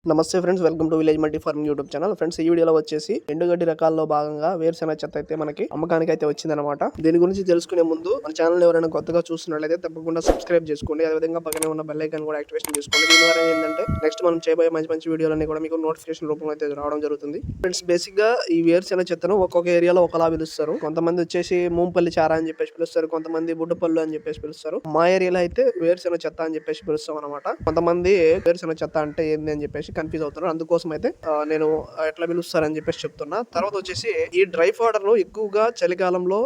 నమస్తే friends, welcome to village multi farming YouTube channel. Friends, ఈ వీడియోలో వచ్చేసి ఎండుగడ్డి రకాల్లో భాగంగా వేరుశెనగ చెత్త అయితే మనకి అమ్మకానికి అయితే వచ్చిందనమాట. దీని గురించి తెలుసుకునే ముందు మన ఛానల్ ఎవరైనా కొత్తగా చూస్తున్నట్లయితే తప్పకుండా సబ్స్క్రైబ్ చేసుకోండి. అదేవిధంగా పక్కనే ఉన్న బెల్ ఐకాన్ కూడా యాక్టివేషన్ చేసుకోండి. దీని ద్వారా ఏంటంటే నెక్స్ట్ మనం చేయబోయే మంచి మంచి వీడియోలన్నీ కూడా మీకు నోటిఫికేషన్ రూపంలో అయితే రావడం జరుగుతుంది. ఫ్రెండ్స్, బేసిక్ గా ఈ వేరుశెనగ చెత్తను ఒక్కొక్క ఏరియాలో ఒకలా పిలుస్తారు. కొంతమంది వచ్చేసి మూంపల్లి చారా అని చెప్పేసి పిలుస్తారు, కొంతమంది బుడ్డపల్లు అని చెప్పేసి పిలుస్తారు. మా ఏరియాలో అయితే వేరుశెనగ చెత్త అని చెప్పేసి పిలుస్తాం అనమాట. కొంతమంది వేరుశెనగ చెత్త అంటే ఏంది అని చెప్పేసి కన్ఫ్యూజ్ అవుతున్నారు. అందుకోసం అయితే నేను ఎట్లా పిలుస్తారని చెప్పేసి చెప్తున్నా. తర్వాత వచ్చేసి ఈ డ్రై పౌడర్ ను ఎక్కువగా చలికాలంలో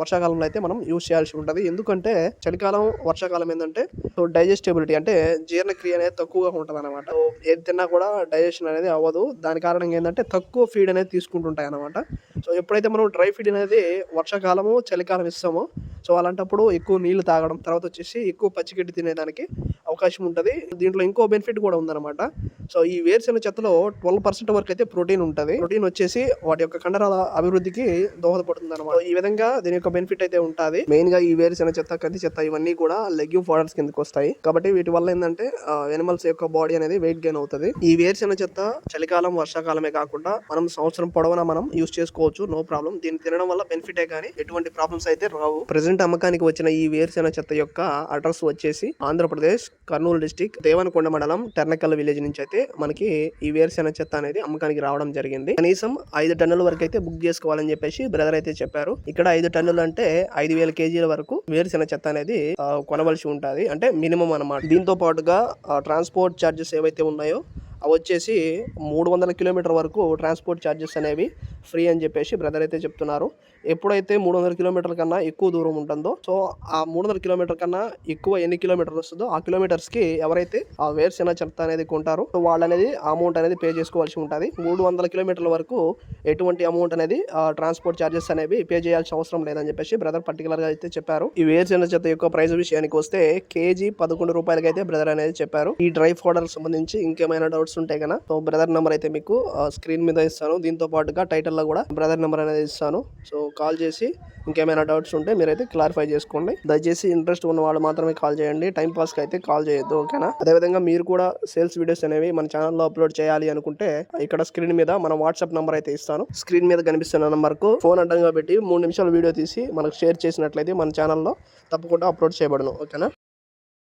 వర్షాకాలంలో అయితే మనం యూజ్ చేయాల్సి ఉంటది. ఎందుకంటే చలికాలం వర్షాకాలం ఏంటంటే డైజెస్టబిలిటీ అంటే జీర్ణక్రియ అనేది తక్కువగా ఉంటది అనమాట. ఏది తిన్నా కూడా డైజెషన్ అనేది అవ్వదు. దాని కారణంగా ఏంటంటే తక్కువ ఫీడ్ అనేది తీసుకుంటుంటాయి అనమాట. సో ఎప్పుడైతే మనం డ్రై ఫీడ్ అనేది వర్షాకాలము చలికాలం ఇస్తామో సో అలాంటప్పుడు ఎక్కువ నీళ్లు తాగడం, తర్వాత వచ్చేసి ఎక్కువ పచ్చిగడ్డి తినేదానికి అవకాశం ఉంటుంది. దీంట్లో ఇంకో బెనిఫిట్ కూడా ఉందన్నమాట. సో ఈ వేరుశెనగ చెత్తలో 12% వరకు అయితే ప్రోటీన్ ఉంటుంది. ప్రోటీన్ వచ్చేసి వాటి యొక్క కండరాల అభివృద్ధికి దోహదపడుతుంది అనమాట. ఈ విధంగా దీని యొక్క బెనిఫిట్ అయితే ఉంటుంది. మెయిన్ గా ఈ వేరుశెనగ చెత్త, కంది చెత్త ఇవన్నీ కూడా లెగ్యూమ్ ఫోడర్స్ కిందకి వస్తాయి. కాబట్టి వీటి వల్ల ఏంటంటే ఎనిమల్స్ యొక్క బాడీ అనేది వెయిట్ గెయిన్ అవుతుంది. ఈ వేరుశెనగ చెత్త చలికాలం వర్షాకాలమే కాకుండా మనం సంవత్సరం పొడవునా మనం యూజ్ చేసుకోవచ్చు, నో ప్రాబ్లం. దీన్ని తినడం వల్ల బెనిఫిటే కానీ ఎటువంటి ప్రాబ్లమ్స్ అయితే రావు. ప్రెసెంట్ అమ్మకానికి వచ్చిన ఈ వేరుశెనగ చెత్త యొక్క అడ్రస్ వచ్చేసి ఆంధ్రప్రదేశ్ కర్నూలు డిస్టిక్ దేవనకొండ మండలం టెర్నకల్ విలేజ్ నుంచి అయితే మనకి ఈ వేరుశెనగ చెత్త అనేది అమ్మకానికి రావడం జరిగింది. కనీసం 5 టన్నుల వరకు అయితే బుక్ చేసుకోవాలని చెప్పేసి బ్రదర్ అయితే చెప్పారు. ఇక్కడ 5 టన్నులు అంటే 5,000 కేజీల వరకు వేరుశెనగ చెత్త అనేది కొనవలసి ఉంటుంది, అంటే మినిమం అన్నమాట. దీంతో పాటుగా ట్రాన్స్పోర్ట్ ఛార్జెస్ ఏవైతే ఉన్నాయో అవి వచ్చేసి 300 కిలోమీటర్ వరకు ట్రాన్స్పోర్ట్ ఛార్జెస్ అనేవి ఫ్రీ అని చెప్పేసి బ్రదర్ అయితే చెప్తున్నారు. ఎప్పుడైతే 300 కిలోమీటర్ల కన్నా ఎక్కువ దూరం ఉంటుందో సో ఆ 300 కిలోమీటర్ కన్నా ఎక్కువ ఎన్ని కిలోమీటర్లు వస్తుందో ఆ కిలోమీటర్స్ కి ఎవరైతే ఆ వేరుశెనగ చెత్త అనేది కొంటారో వాళ్ళు అనేది అమౌంట్ అనేది పే చేసుకోవాల్సి ఉంటుంది. 300 కిలోమీటర్ల వరకు ఎటువంటి అమౌంట్ అనేది ట్రాన్స్పోర్ట్ ఛార్జెస్ అనేవి పే చేయాల్సిన అవసరం లేదని చెప్పేసి బ్రదర్ పర్టికులర్ గా అయితే చెప్పారు. ఈ వేరుశెనగ చెత్త యొక్క ప్రైస్ విషయానికి వస్తే కేజీ 11 రూపాయలకి అయితే బ్రదర్ అనేది చెప్పారు. ఈ డ్రై పౌడర్ సంబంధించి ఇంకేమైనా డౌట్స్ ఉంటే కన్నా సో బ్రదర్ నెంబర్ అయితే మీకు స్క్రీన్ మీద ఇస్తాను. దీంతో పాటుగా టైటిల్ లో కూడా బ్రదర్ నెంబర్ అనేది ఇస్తాను. సో కాల్ చేసి ఇంకేమైనా డౌట్స్ ఉంటే మీరైతే క్లారిఫై చేసుకోండి. దయచేసి ఇంట్రెస్ట్ ఉన్న వాళ్ళు మాత్రమే కాల్ చేయండి, టైం పాస్ కి అయితే కాల్ చేయొద్దు, ఓకేనా? అదేవిధంగా మీరు కూడా సేల్స్ వీడియోస్ అనేవి మన ఛానల్లో అప్లోడ్ చేయాలి అనుకుంటే ఇక్కడ స్క్రీన్ మీద మన వాట్సాప్ నంబర్ అయితే ఇస్తాను. స్క్రీన్ మీద కనిపిస్తున్న నంబర్ కు ఫోన్ అడ్డంగా పెట్టి 3 నిమిషాల వీడియో తీసి మనకు షేర్ చేసినట్లయితే మన ఛానల్లో తప్పకుండా అప్లోడ్ చేయబడను, ఓకేనా?